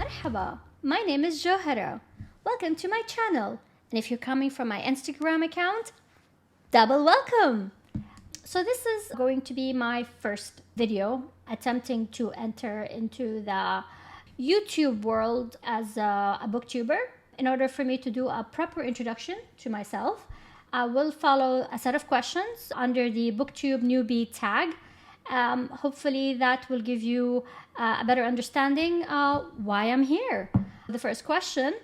Marhaba, my name is Johara. Welcome to my channel. And if you're coming from my Instagram account, double welcome. So this is going to be my first video attempting to enter into the YouTube world as a booktuber. In order for me to do a proper introduction to myself, I will follow a set of questions under the BookTube Newbie Tag. Hopefully that will give you a better understanding why I'm here. The first question: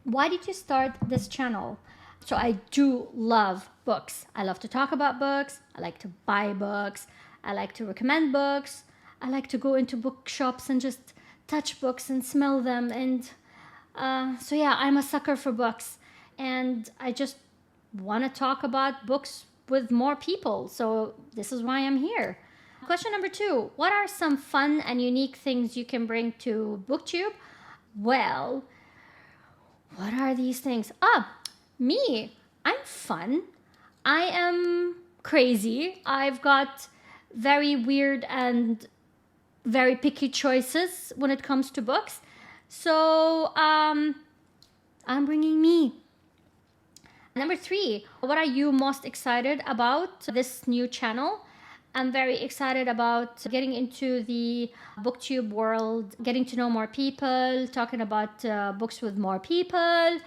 why did you start this channel? So I do love books. I love to talk about books. I like to buy books. I like to recommend books. I like to go into bookshops and just touch books and smell them. And so yeah, I'm a sucker for books. And I just want to talk about books with more people. So this is why I'm here. Question number 2. What are some fun and unique things you can bring to BookTube? Well, what are these things? Me. I'm fun. I am crazy. I've got very weird and very picky choices when it comes to books. So I'm bringing me. Number 3. What are you most excited about this new channel? I'm very excited about getting into the BookTube world, getting to know more people, talking about books with more people,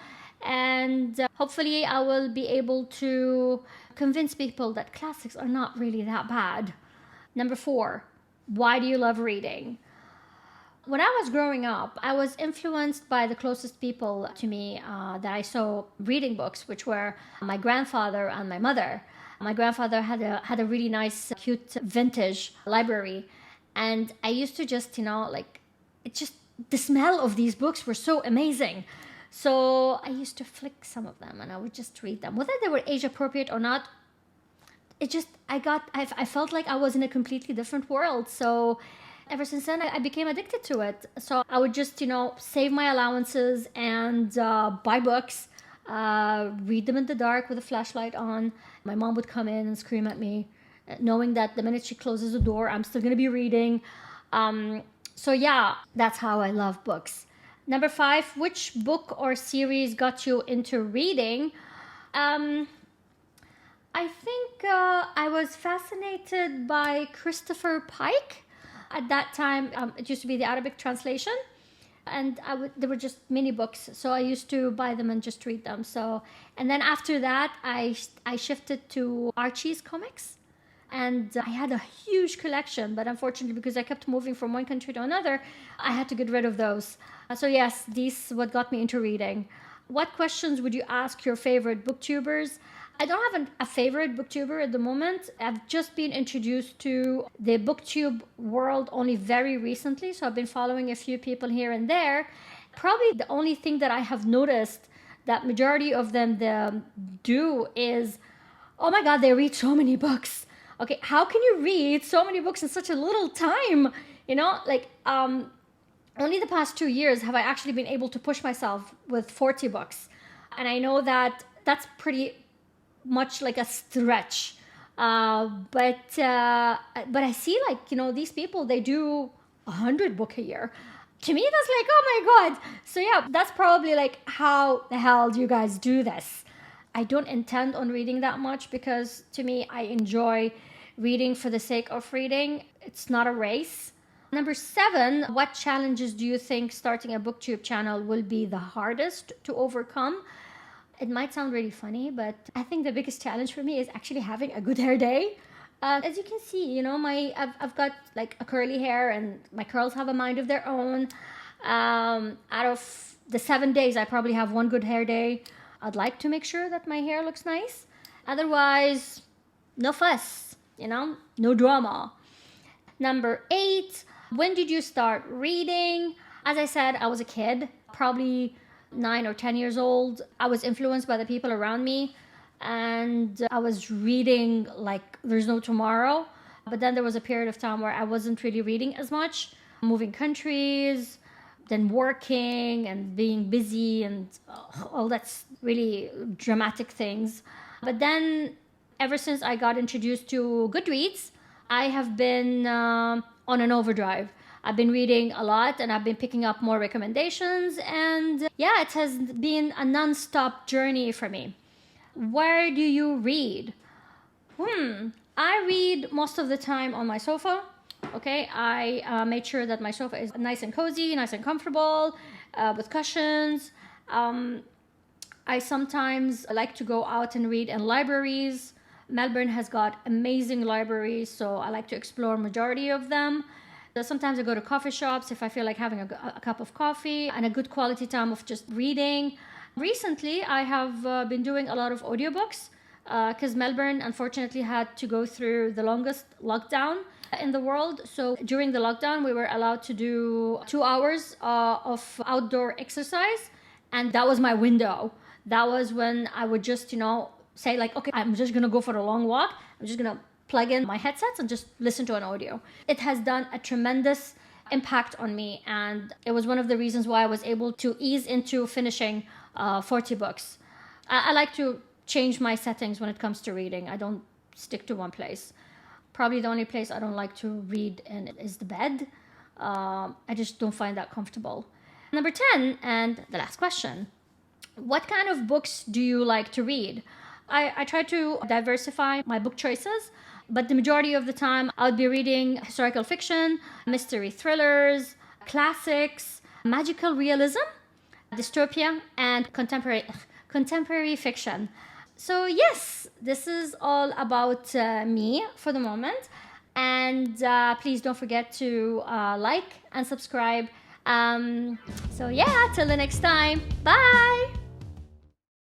and hopefully I will be able to convince people that classics are not really that bad. Number 4, why do you love reading? When I was growing up, I was influenced by the closest people to me that I saw reading books, which were my grandfather and my mother. My grandfather had a really nice, cute vintage library. And I used to just, the smell of these books were so amazing. So I used to flick some of them and I would just read them. Whether they were age appropriate or not, I felt like I was in a completely different world. So ever since then, I became addicted to it. So I would just, save my allowances and buy books. Read them in the dark with a flashlight on. My mom would come in and scream at me, knowing that the minute she closes the door, I'm still going to be reading. So yeah, that's how I love books. Number 5, which book or series got you into reading? I think I was fascinated by Christopher Pike. At that time, it used to be the Arabic translation. And there were just mini books, so I used to buy them and just read them. And then after that, I shifted to Archie's comics, and I had a huge collection. But unfortunately, because I kept moving from one country to another, I had to get rid of those. So yes, these what got me into reading. What questions would you ask your favorite booktubers? I don't have a favorite booktuber at the moment. I've just been introduced to the booktube world only very recently, so I've been following a few people here and there. Probably the only thing that I have noticed that majority of them do is, oh my God, they read so many books. Okay, how can you read so many books in such a little time? Only the past 2 years have I actually been able to push myself with 40 books. And I know that that's pretty much like a stretch, but I see these people, they do 100 books a year. To me, that's like, oh my God. So yeah, that's probably like, how the hell do you guys do this? I don't intend on reading that much because to me, I enjoy reading for the sake of reading. It's not a race. Number 7, what challenges do you think starting a booktube channel will be the hardest to overcome? It might sound really funny, but I think the biggest challenge for me is actually having a good hair day. As you can see, I've got like a curly hair and my curls have a mind of their own. Out of the 7 days, I probably have one good hair day. I'd like to make sure that my hair looks nice. Otherwise, no fuss, no drama. Number 8, when did you start reading? As I said, I was a kid, probably 9 or 10 years old. I was influenced by the people around me and I was reading like there's no tomorrow. But then there was a period of time where I wasn't really reading as much, moving countries, then working and being busy and all that's really dramatic things. But then ever since I got introduced to Goodreads, I have been on an overdrive. I've been reading a lot and I've been picking up more recommendations, and yeah, it has been a non-stop journey for me. Where do you read? I read most of the time on my sofa. Okay, I made sure that my sofa is nice and cozy, nice and comfortable, with cushions. I sometimes like to go out and read in libraries. Melbourne has got amazing libraries, so I like to explore majority of them. Sometimes I go to coffee shops if I feel like having a cup of coffee and a good quality time of just reading. Recently, I have been doing a lot of audiobooks because Melbourne unfortunately had to go through the longest lockdown in the world. So during the lockdown, we were allowed to do 2 hours of outdoor exercise, and that was my window. That was when I would just, say like, okay, I'm just gonna go for a long walk. I'm just gonna plug in my headsets and just listen to an audio. It has done a tremendous impact on me, and it was one of the reasons why I was able to ease into finishing 40 books. I like to change my settings when it comes to reading. I don't stick to one place. Probably the only place I don't like to read in is the bed. I just don't find that comfortable. Number 10, and the last question. What kind of books do you like to read? I try to diversify my book choices, but the majority of the time I'll be reading historical fiction, mystery thrillers, classics, magical realism, dystopia, and contemporary fiction. So yes, this is all about me for the moment. And please don't forget to like and subscribe. So yeah, till the next time. Bye!